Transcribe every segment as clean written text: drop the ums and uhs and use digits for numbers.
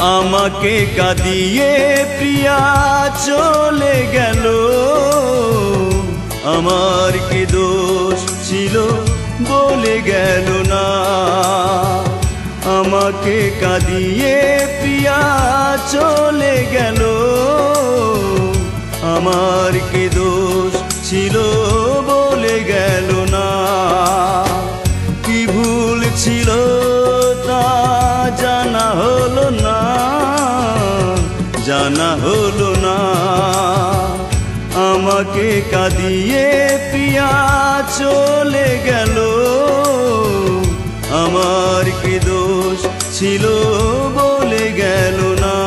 আমাকে কাঁদিয়ে প্রিয়া চলে গেল, আমার কি দোষ ছিল বলে গেল না। আমাকে কাঁদিয়ে প্রিয়া চলে গেল, আমার কি দোষ ছিল বলে গেল না। কি ভুল ছিল তা জানা হলো না, জানা হলো না। আমাকে কাঁদিয়ে প্রিয়া চলে গেল, আমার কি দোষ ছিল বলে গেল না।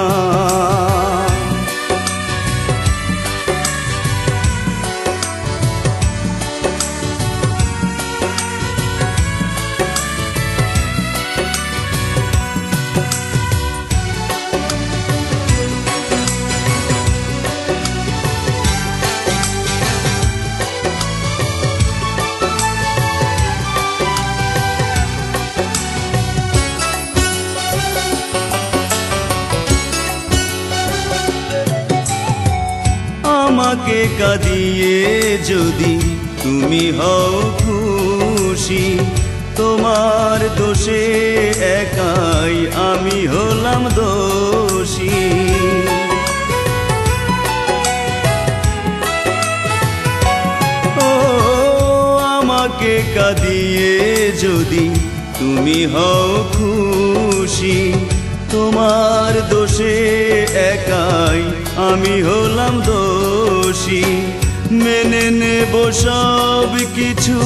আমাকে কাঁদিয়ে যদি তুমি হও খুশি, তোমার দোষে একাই আমি হলাম দোষী। ও আমাকে কাঁদিয়ে যদি তুমি হও খুশি, তোমার দোষে একাই আমি হলাম দোষী। মেনে নেব সব কিছু,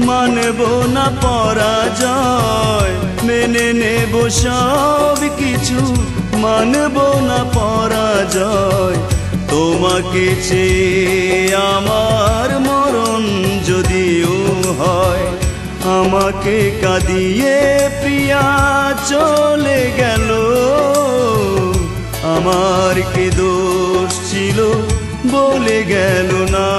মানব না পরাজয়। মেনে নেব সব কিছু, মানব না পরাজয়। তোমাকে চেয়ে আমার মরণ যদিও হয়। আমাকে কাঁদিয়ে প্রিয়া চলে গেল, আমার কি দোষ ছিল বলে গেল না।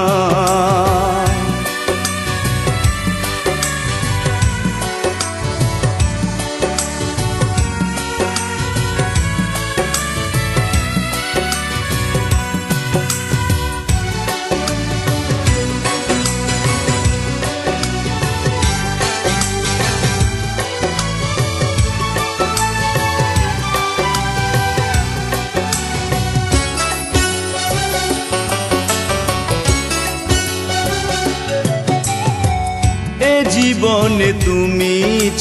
জীবনে তুমি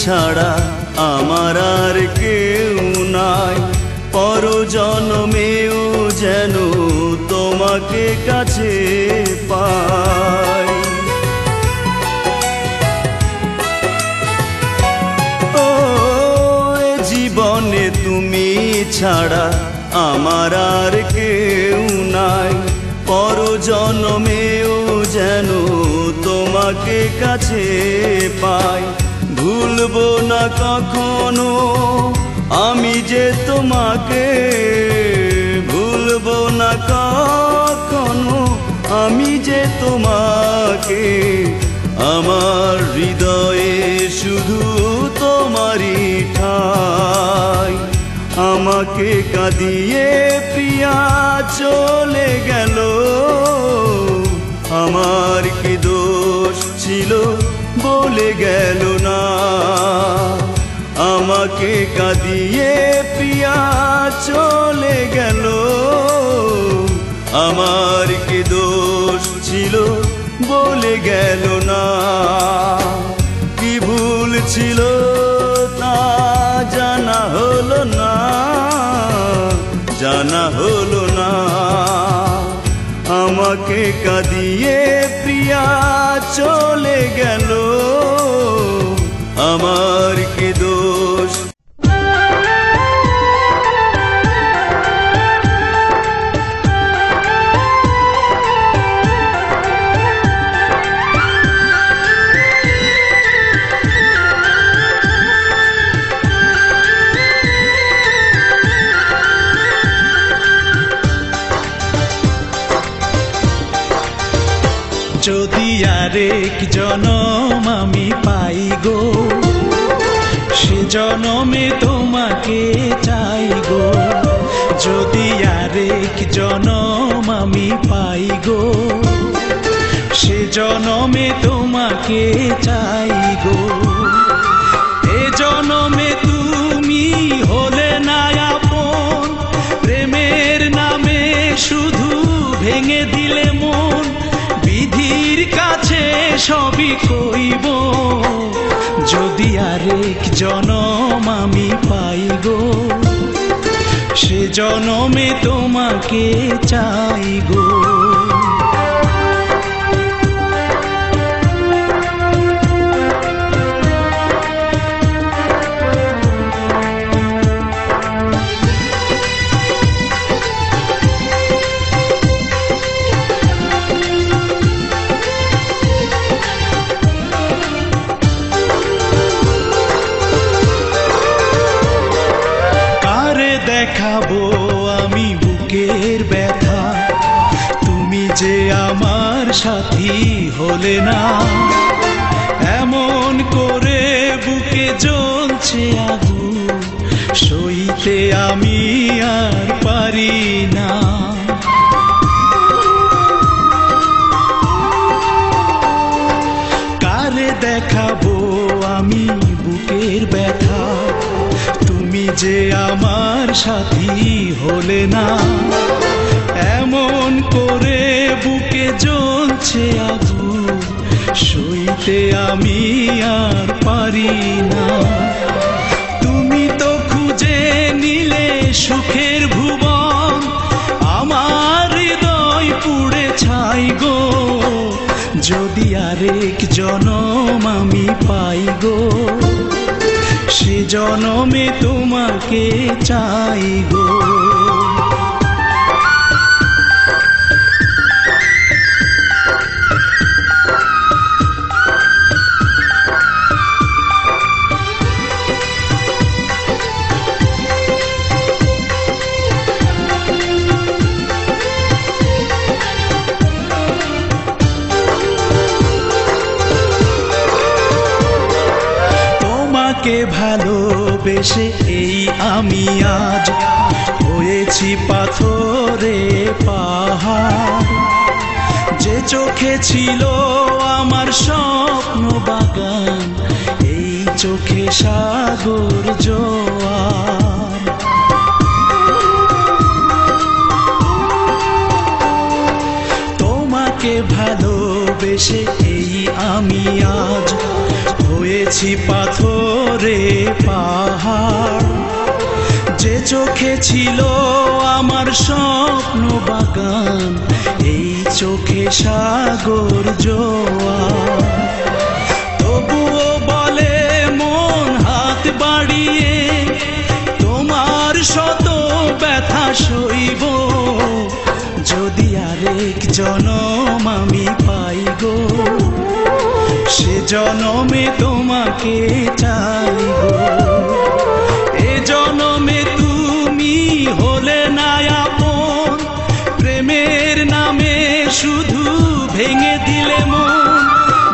ছাড়া আমার আর কেউ নাই, পরজন্মেও যেন তোমাকে কাছে পাই। ও জীবনে তুমি ছাড়া আমার আর কেউ নাই, পরজন্মেও যেন তোমাকে কাছে পাই। ভুলবো না কখনো আমি যে তোমাকে, ভুলবো না কখনো আমি যে তোমাকে। আমার হৃদয়ে শুধু তোমারই ঠাই। আমাকে কাঁদিয়ে প্রিয়া চলে গেল, আমার কি দোষ ছিল বলে গেল না। আমাকে কাঁদিয়ে প্রিয়া চলে গেল, আমার কি দোষ ছিল বলে গেল না। কি ভুল ছিল তা জানা হলো না, জানা হলো না। আমাকে কাঁদিয়ে প্রিয়া চলে গেল, আমার কি দোষ। যদি আরেক জনম আমি পাই গো, জনমে তোমাকে চাই গো, যদি আরেক জনম আমি পাই গো, সে জনমে তোমাকে চাই গো। এ জনমে তুমি হলে না আপন, প্রেমের নামে শুধু ভেঙে দিলে মন। বিধির কাছে সবই কইব, যদি আরেক জনম আমি পাই গো, সে জনমে তোমাকে চাই গো। দেখাবো আমি বুকের ব্যথা, তুমি যে আমার সাথী হলে না। এমন করে বুকে জ্বলছে আগুন, সইতে আমি আর পারি না। কারে দেখাবো আমি বুকের ব্যথা, তুমি যে আমার সাথী হলে না। এমন করে বুকে জ্বলছে আগুন, সইতে আমি আর পারি না। তুমি তো খুঁজে নিলে সুখের ভুবন, আমার হৃদয় পুড়ে ছাই গো, যদি আরেক জনম আমি পাই গো, সে জনমে তোমাকে চাই গো। তোমাকে ভালোবেসে এই আমি আজ হয়েছি পাথরে পাহাড়। যে চোখে ছিল আমার স্বপ্ন বাগান, এই চোখে সাগর জোয়ার। তোমাকে ভালোবেসে এই আমি আজ হয়েছি পাথরে পাহাড়। যে চোখে ছিল আমার স্বপ্ন বাগান, এই চোখে সাগর জোয়ার। তবুও বলে মন হাত বাড়িয়ে, তোমার শত ব্যথা সইব, যদি আরেক জনম আমি পাই গো, সে জনমে তোমাকে চাই গো। এ জনমে তুমি হলে না আপন, প্রেমের নামে শুধু ভেঙে দিলে মন।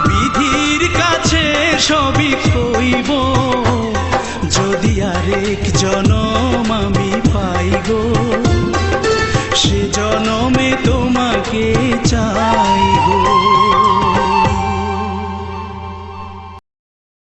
বিধির কাছে সবই কইব, যদি আরেক জনম আমি পাই গো, সে জনমে তোমাকে চাই।